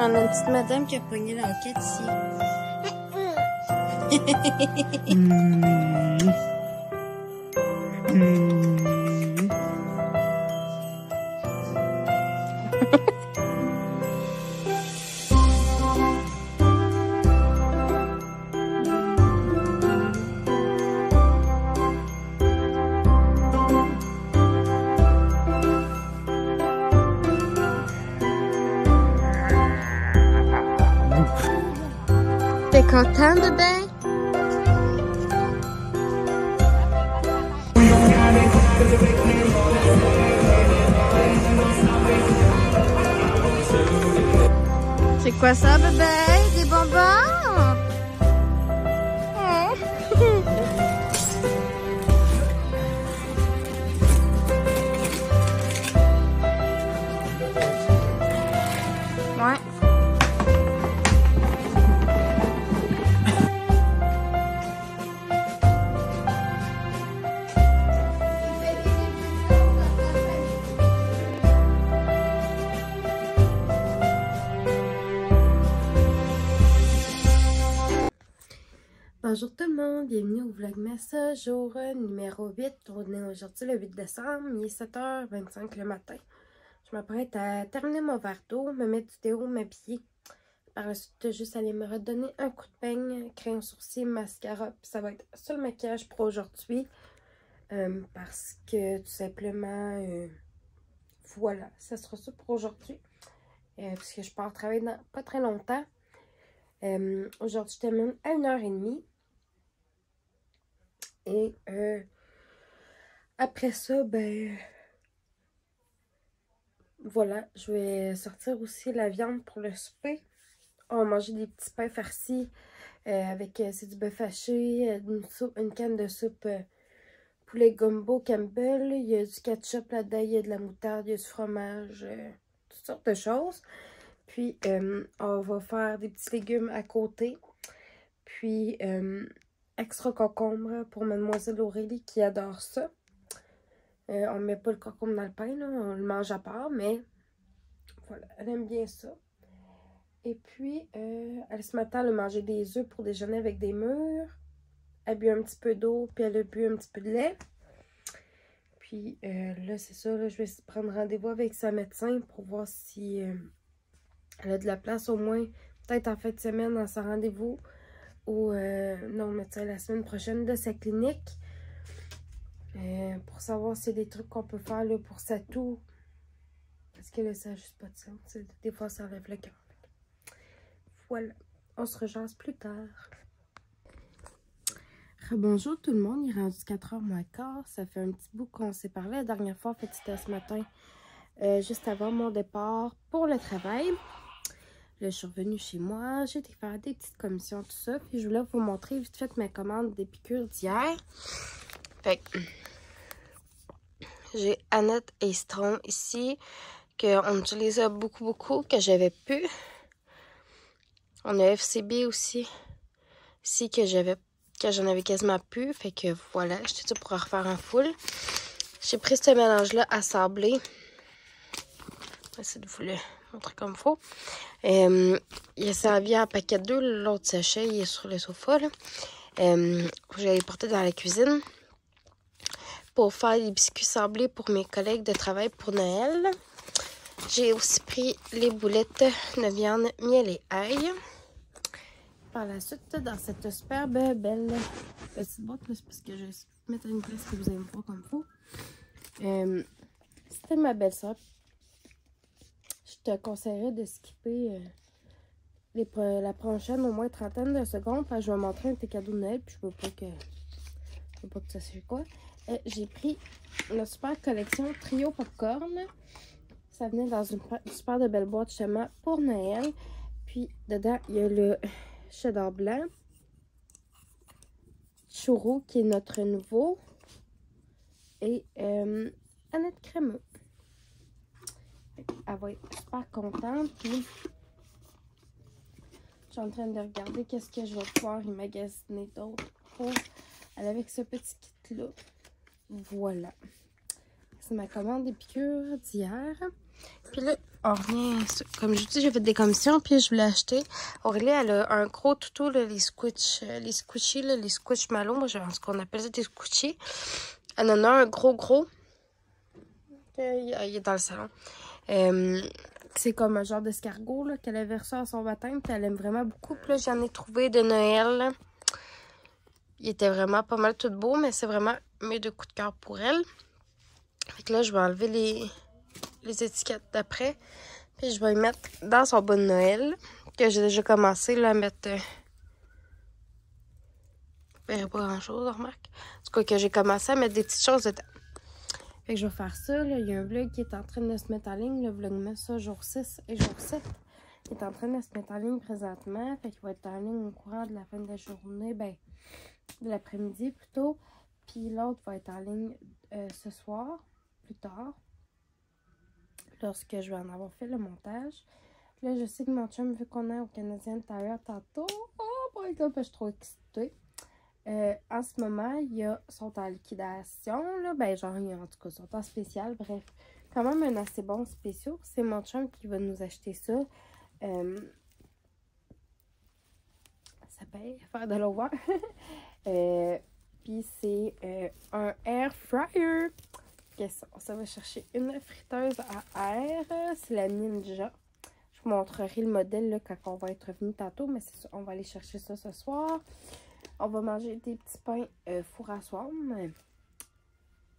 On a une petite madame qui a pogné la roquette ici. T'es content, bébé? C'est quoi ça, bébé? Des bonbons? Hein? Ouais. Bonjour tout le monde, bienvenue au Vlogmas jour numéro 8. On est aujourd'hui le 8 décembre, il est 7h25 le matin. Je m'apprête à terminer mon verre d'eau, me mettre du déo, m'habiller. Par la suite, juste aller me redonner un coup de peigne, crayon sourcil, mascara. Puis ça va être ça le maquillage pour aujourd'hui. Parce que tout simplement, voilà, ça sera ça pour aujourd'hui. Parce que je pars travailler dans pas très longtemps. Aujourd'hui, je termine à 1h30. Et après ça, ben voilà, je vais sortir aussi la viande pour le souper. On va manger des petits pains farcis avec c'est du bœuf haché, une canne de soupe poulet gumbo Campbell. Il y a du ketchup là-dedans, il y a de la moutarde, il y a du fromage, toutes sortes de choses. Puis on va faire des petits légumes à côté. Puis extra concombre pour Mademoiselle Aurélie qui adore ça. On ne met pas le concombre dans le pain, là, on le mange à part, mais voilà, elle aime bien ça. Et puis, elle ce matin, elle a mangé des œufs pour déjeuner avec des mûres. Elle a bu un petit peu d'eau, puis elle a bu un petit peu de lait. Puis là, c'est ça, là, je vais prendre rendez-vous avec sa médecin pour voir si elle a de la place au moins, peut-être en fin de semaine, dans son rendez-vous. Ou non, médecin la semaine prochaine de sa clinique. Pour savoir si c'est des trucs qu'on peut faire là, pour sa toux. Parce que là, ça n'a juste pas de sens. Des fois, ça enlève le cœur. Voilà. On se rejoint plus tard. Bonjour tout le monde. Il est rendu 4h moins quart. Ça fait un petit bout qu'on s'est parlé. La dernière fois, en fait, c'était ce matin. Juste avant mon départ pour le travail. Là, je suis revenue chez moi. J'ai été faire des petites commissions, tout ça. Puis je voulais vous montrer vite fait ma commande des piqûres d'hier. Fait que j'ai Annette et Strong ici, qu'on utilisait beaucoup, que j'avais plus. On a FCB aussi, ici, que j'en avais quasiment plus. Fait que voilà, j'étais pour refaire un full. J'ai pris ce mélange-là assemblé. J'essaie de vous le montrer comme il faut. Il est servi en paquet 2. L'autre sachet, il est sur le sofa. Je vais les porter dans la cuisine pour faire des biscuits sablés pour mes collègues de travail pour Noël. J'ai aussi pris les boulettes de viande miel et ail. Par la suite, dans cette superbe belle petite boîte, c'est parce que je vais mettre à une place que vous allez me voir comme il faut. C'était ma belle-sœur. Je te conseillerais de skipper la prochaine au moins trentaine de secondes. Parce que je vais montrer un de tes cadeaux de Noël. Puis je veux pas que ça se quoi. J'ai pris la super collection Trio Popcorn. Ça venait dans une super de belle boîte justement pour Noël. Puis dedans, il y a le cheddar blanc. Churro qui est notre nouveau. Et Annette crémeux. Elle va être super contente. Puis, je suis en train de regarder qu'est-ce que je vais pouvoir y magasiner d'autre pour aller avec ce petit kit-là. Voilà. C'est ma commande des piqûres d'hier. Puis là, Aurélie, comme je dis, j'ai fait des commissions, puis je voulais acheter. Aurélie, elle a un gros toutou, là, les squishies, là, les squishmallows. Moi, je pense qu'on appelle ça des squishies. Elle en a un gros. Il est dans le salon. C'est comme un genre d'escargot qu'elle avait reçu à son baptême, puis elle aime vraiment beaucoup. Puis là, j'en ai trouvé de Noël. Là. Il était vraiment pas mal tout beau, mais c'est vraiment mes 2 coups de cœur pour elle. Fait que là, je vais enlever les étiquettes d'après. Puis je vais y mettre dans son bon de Noël, que j'ai déjà commencé là, à mettre... pas grand-chose, remarque. En tout cas, que j'ai commencé à mettre des petites choses dedans. Fait que je vais faire ça. Là. Il y a un vlog qui est en train de se mettre en ligne. Le vlogmas, ça, jour 6 et jour 7. Il est en train de se mettre en ligne présentement. Fait qu'il va être en ligne au courant de la fin de la journée. Ben, de l'après-midi plutôt. Puis l'autre va être en ligne ce soir, plus tard. Lorsque je vais en avoir fait le montage. Là, je sais que mon chum, vu qu'on est au Canadian Tire tantôt, oh my god, je suis trop excitée. En ce moment, sont en liquidation, là. Ben, genre, en tout cas, sont en spécial. Bref, quand même un assez bon spécial. C'est mon chum qui va nous acheter ça. Ça paye, faire de l'over. Puis c'est un air fryer. Ça va chercher une friteuse à air. C'est la Ninja. Je vous montrerai le modèle là, quand on va être revenu tantôt. Mais c'est ça, on va aller chercher ça ce soir. On va manger des petits pains four à soir.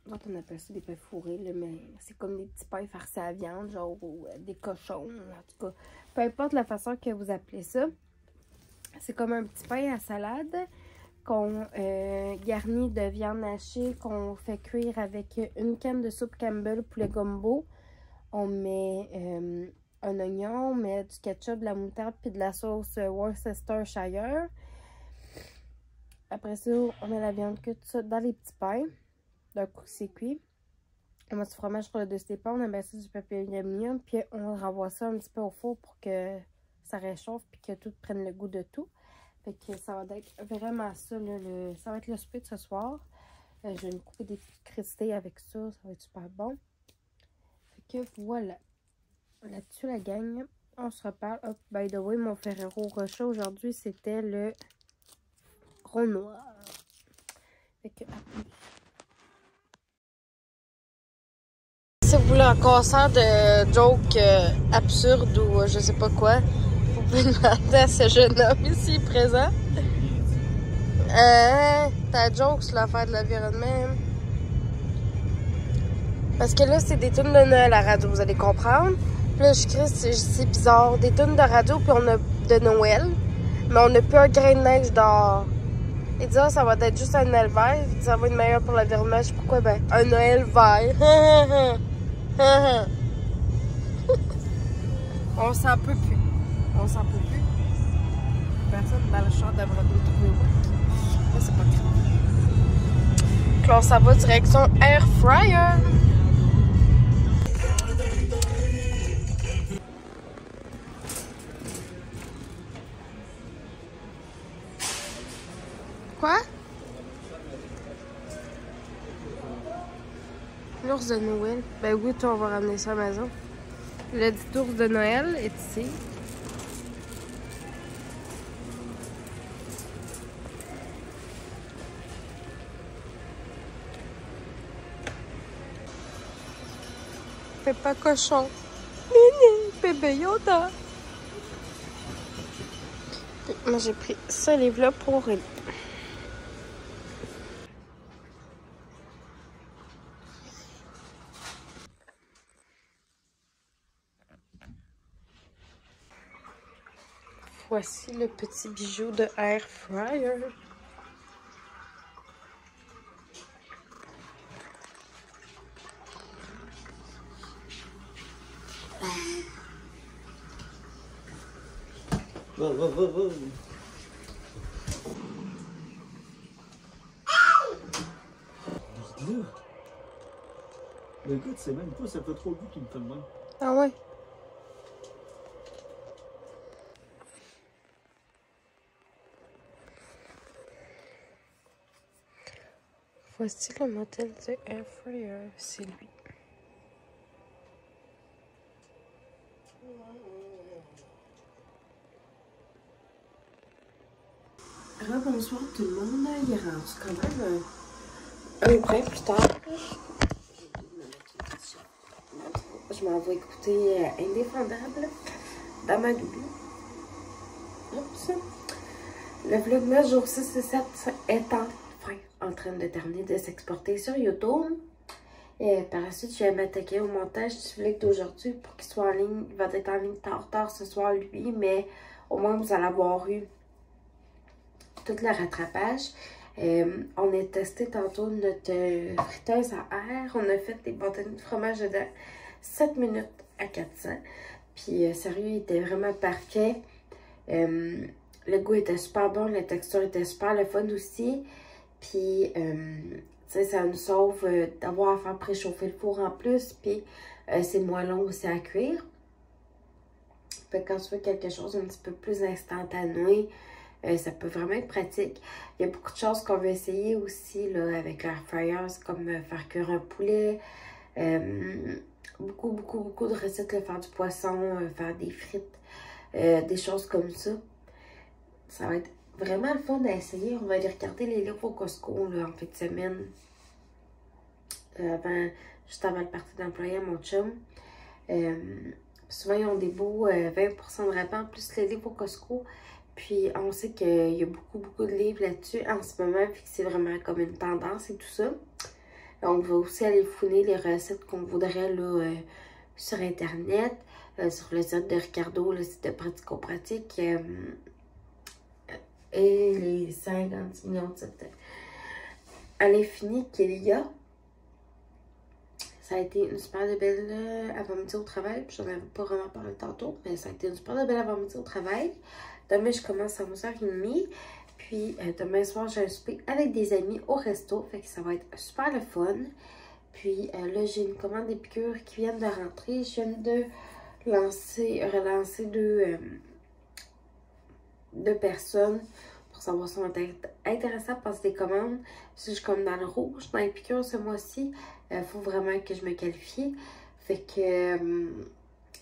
On appelle ça des pains fourrés, là, mais c'est comme des petits pains farcis à viande, genre ou des cochons. En tout cas, peu importe la façon que vous appelez ça. C'est comme un petit pain à salade qu'on garnit de viande hachée, qu'on fait cuire avec une canne de soupe Campbell poulet gumbo. On met un oignon, on met du ketchup, de la moutarde puis de la sauce Worcestershire. Après ça, on met la viande cuite, tout ça dans les petits pains. D'un coup, c'est cuit. On met du fromage sur le dessus des pains, on met ça du papier aluminium, puis on renvoie ça un petit peu au four pour que ça réchauffe puis que tout prenne le goût de tout. Fait que ça va être vraiment ça, là, ça va être le souper de ce soir. Je vais me couper des petites crudités avec ça, ça va être super bon. Fait que voilà. Là-dessus, la gang, on se reparle. Hop, by the way, mon Ferrero Rocher aujourd'hui, c'était le rond noir. Fait que, si vous voulez un concert de jokes absurdes ou je sais pas quoi, vous pouvez demander à ce jeune homme ici présent. Ta joke sur l'affaire de l'environnement. Parce que là, c'est des tunes de Noël à la radio, vous allez comprendre. Puis là, je crie, c'est bizarre. Des tunes de radio, puis on a de Noël. Mais on n'a plus un grain de neige dehors. Il dit, ça va être juste un Noël vert. Il dit, ça va être meilleur pour l'environnement. Je sais pourquoi, ben, un Noël vert. On s'en peut plus. On s'en peut plus. Personne dans le champ devrait nous trouver où. Ça, c'est pas grave. Donc, on s'en va direction Air Fryer. Quoi? L'ours de Noël. Ben oui, toi, on va ramener ça à la maison. Le dit ours de Noël est ici. Fais pas cochon. Mini, bébé Yoda. Moi, j'ai pris ce livre-là pour Aurélie. Voici le petit bijou de Air Fryer. Le gars, c'est même pas, ça fait trop goût qu'il me fait le même. Ah ouais? Voici le modèle de Air Fryer, c'est lui. Bonsoir tout le monde, il est rendu quand même un brin plus tard. Je m'en vais écouter Indéfendable dans ma doudou. Oups. Le vlogmas jour 6 et 7 est enfin en train de terminer de s'exporter sur YouTube. Et par la suite, je vais m'attaquer au montage du vlog d'aujourd'hui pour qu'il soit en ligne. Il va être en ligne tard ce soir, lui, mais au moins vous allez avoir eu tout le rattrapage. On a testé tantôt notre friteuse à air. On a fait des bâtonnets de fromage dedans 7 minutes à 400. Puis sérieux, il était vraiment parfait. Le goût était super bon, la texture était super, le fun aussi. Puis, tu sais, ça nous sauve d'avoir à faire préchauffer le four en plus. Puis, c'est moins long aussi à cuire. Fait que quand tu veux quelque chose un petit peu plus instantané, ça peut vraiment être pratique. Il y a beaucoup de choses qu'on veut essayer aussi là, avec l'air fryer, comme faire cuire un poulet. Beaucoup de recettes, là, faire du poisson, faire des frites, des choses comme ça. Ça va être vraiment le fun à essayer. On va aller regarder les livres au Costco là, en fin de semaine. Juste avant le parti d'employé à mon chum. Souvent, ils ont des beaux 20% de rabais en plus les livres au Costco. Puis, on sait qu'il y a beaucoup de livres là-dessus en ce moment. Puis que c'est vraiment comme une tendance et tout ça. On va aussi aller fouiner les recettes qu'on voudrait là, sur Internet. Sur le site de Ricardo, le site de Pratico-Pratique. Et les 50 millions de sites à l'infini qu'il y a. Ça a été une super belle avant-midi au travail. Puis j'en avais pas vraiment parlé tantôt, mais ça a été une super belle avant-midi au travail. Demain, je commence à 11h30. Puis demain soir, j'ai un souper avec des amis au resto. Fait que ça va être super le fun. Puis là, j'ai une commande d'épicure qui vient de rentrer. Je viens de relancer deux personnes pour savoir si on est intéressant à passer des commandes. Si je suis comme dans le rouge, dans l'épicure ce mois-ci, il faut vraiment que je me qualifie. Fait que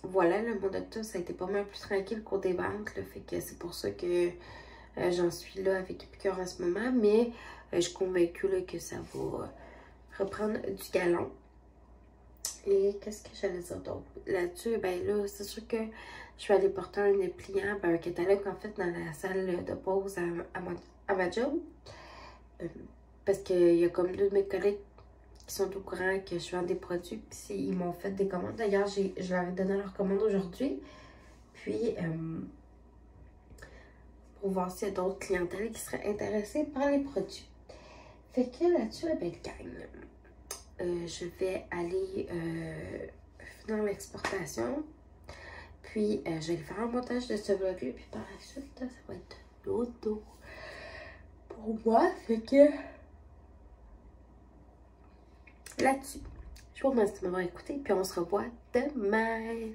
voilà, le mois d'octobre, ça a été pas mal plus tranquille côté vente. Là, fait que c'est pour ça que j'en suis là avec épicure en ce moment. Mais je suis convaincue là, que ça va reprendre du galon. Et qu'est-ce que j'allais dire d'autre là-dessus? Ben là, c'est sûr que je vais aller porter un dépliant, un catalogue en fait dans la salle de pause à ma job. Parce qu'il y a comme deux de mes collègues qui sont au courant que je vends des produits. Puis ils m'ont fait des commandes. D'ailleurs, je leur ai donné leur commande aujourd'hui. Puis, pour voir s'il y a d'autres clientèles qui seraient intéressées par les produits. Fait que là-dessus, ben, je vais aller finir l'exportation. Puis, je vais faire un montage de ce vlog-là. Puis par la suite, ça va être l'auto pour moi. Fait que là-dessus, je vous remercie de m'avoir écouté. Puis on se revoit demain.